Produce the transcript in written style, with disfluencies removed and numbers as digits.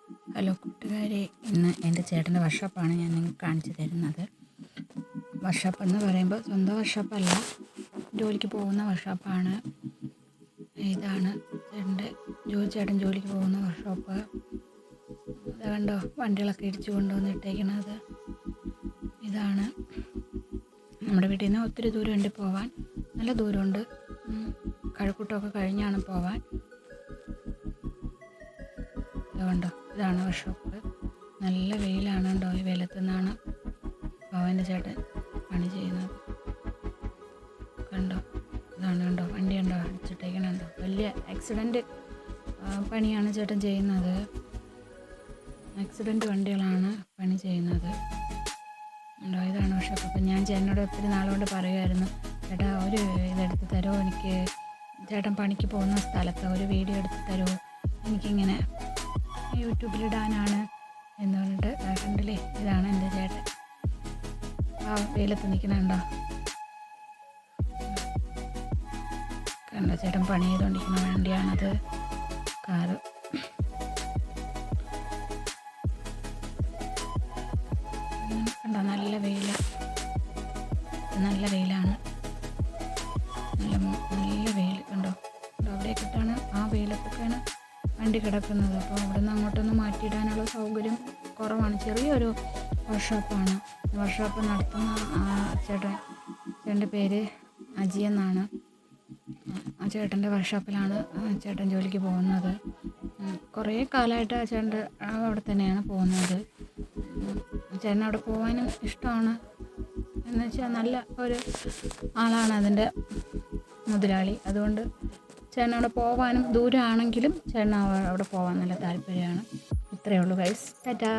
Hello കൂട്ടുകാരെ, ഇന്ന് എൻ്റെ ചേട്ടൻ്റെ വർക്ക്ഷോപ്പാണ് ഞാൻ നിങ്ങൾക്ക് കാണിച്ചു തരുന്നത്. വർക്ക്ഷോപ്പ് എന്ന് പറയുമ്പോൾ സ്വന്തം വർക്ക്ഷോപ്പല്ല, ജോലിക്ക് പോകുന്ന വർക്ക്ഷോപ്പാണ്. ഇതാണ് ചേട്ടൻ ജോലിക്ക് പോകുന്ന വർക്ക്ഷോപ്പ്. ഇത് കണ്ടോ, വണ്ടികളൊക്കെ ഇടിച്ചു കൊണ്ടുവന്നിട്ടേക്കണത്. ഇതാണ് നമ്മുടെ വീട്ടിൽ നിന്ന് ഒത്തിരി ദൂരമുണ്ട് പോവാൻ, നല്ല ദൂരമുണ്ട്. കഴക്കൂട്ടമൊക്കെ കഴിഞ്ഞാണ് പോവാൻ. അതുകൊണ്ടോ, ഇതാണ് വർക്ക്ഷോപ്പ്. നല്ല വെയിലാണ് കേട്ടോ. ഈ വെയിലത്തു നിന്നാണ് പവൻ്റെ ചേട്ടൻ പണി ചെയ്യുന്നത്. കണ്ടോ, ഇതാണ് കണ്ടോ, വണ്ടി ഉണ്ടോ അടിച്ചിട്ടേക്കണുണ്ടോ. വലിയ ആക്സിഡൻറ്റ് പണിയാണ് ചേട്ടൻ ചെയ്യുന്നത്. ആക്സിഡൻറ്റ് വണ്ടികളാണ് പണി ചെയ്യുന്നത്. ഉണ്ടോ, ഇതാണ് വർക്ക്ഷോപ്പ്. അപ്പം ഞാൻ ചേട്ടനോട് ഒത്തിരി നാളുകൊണ്ട് പറയുമായിരുന്നു, ചേട്ടാ ഒരു ഇതെടുത്ത് തരുമോ, എനിക്ക് ചേട്ടൻ പണിക്ക് പോകുന്ന സ്ഥലത്ത് ഒരു വീഡിയോ എടുത്ത് തരുമോ, എനിക്കിങ്ങനെ യൂട്യൂബിലിടാനാണ് എന്ന് പറഞ്ഞിട്ട്. കണ്ടില്ലേ, ഇതാണ് എൻ്റെ ചേട്ടൻ. വെയിലത്ത് നിൽക്കണുണ്ടോ, കണ്ടോ, ചേട്ടൻ പണി ചെയ്തുകൊണ്ടിരിക്കുന്ന വണ്ടിയാണത്, കാറ്. കണ്ടോ, നല്ല വെയിലാണ്, നല്ല വെയിലാണ്, നല്ല വെയിൽ കണ്ടോ. അവിടേക്കിട്ടാണ്, ആ വെയിലത്തൊക്കെയാണ് വണ്ടി കിടക്കുന്നത്. അപ്പോൾ അവിടെ നിന്ന് അങ്ങോട്ടൊന്ന് മാറ്റിയിടാനുള്ള സൗകര്യം കുറവാണ്. ചെറിയൊരു വർക്ക്ഷോപ്പാണ്. വർക്ക്ഷോപ്പ് നടത്തുന്ന ചേട്ടൻ്റെ പേര് അജി എന്നാണ്. ആ ചേട്ടൻ്റെ വർക്ക്ഷോപ്പിലാണ് ചേട്ടൻ ജോലിക്ക് പോകുന്നത്. കുറേ കാലമായിട്ട് ആ ചേട്ടൻ്റെ അവിടെ തന്നെയാണ് പോകുന്നത്. ചേട്ടൻ അവിടെ പോകാനും ഇഷ്ടമാണ്. എന്ന് വെച്ചാൽ നല്ല ഒരു ആളാണ് അതിൻ്റെ മുതലാളി. അതുകൊണ്ട് ചേട്ടൻ അവിടെ പോകാനും, ദൂരമാണെങ്കിലും ചേട്ടൻ അവിടെ പോകാൻ നല്ല താല്പര്യമാണ്. ഇത്രയേ ഉള്ളൂ ഗൈസ്. ടാറ്റാ.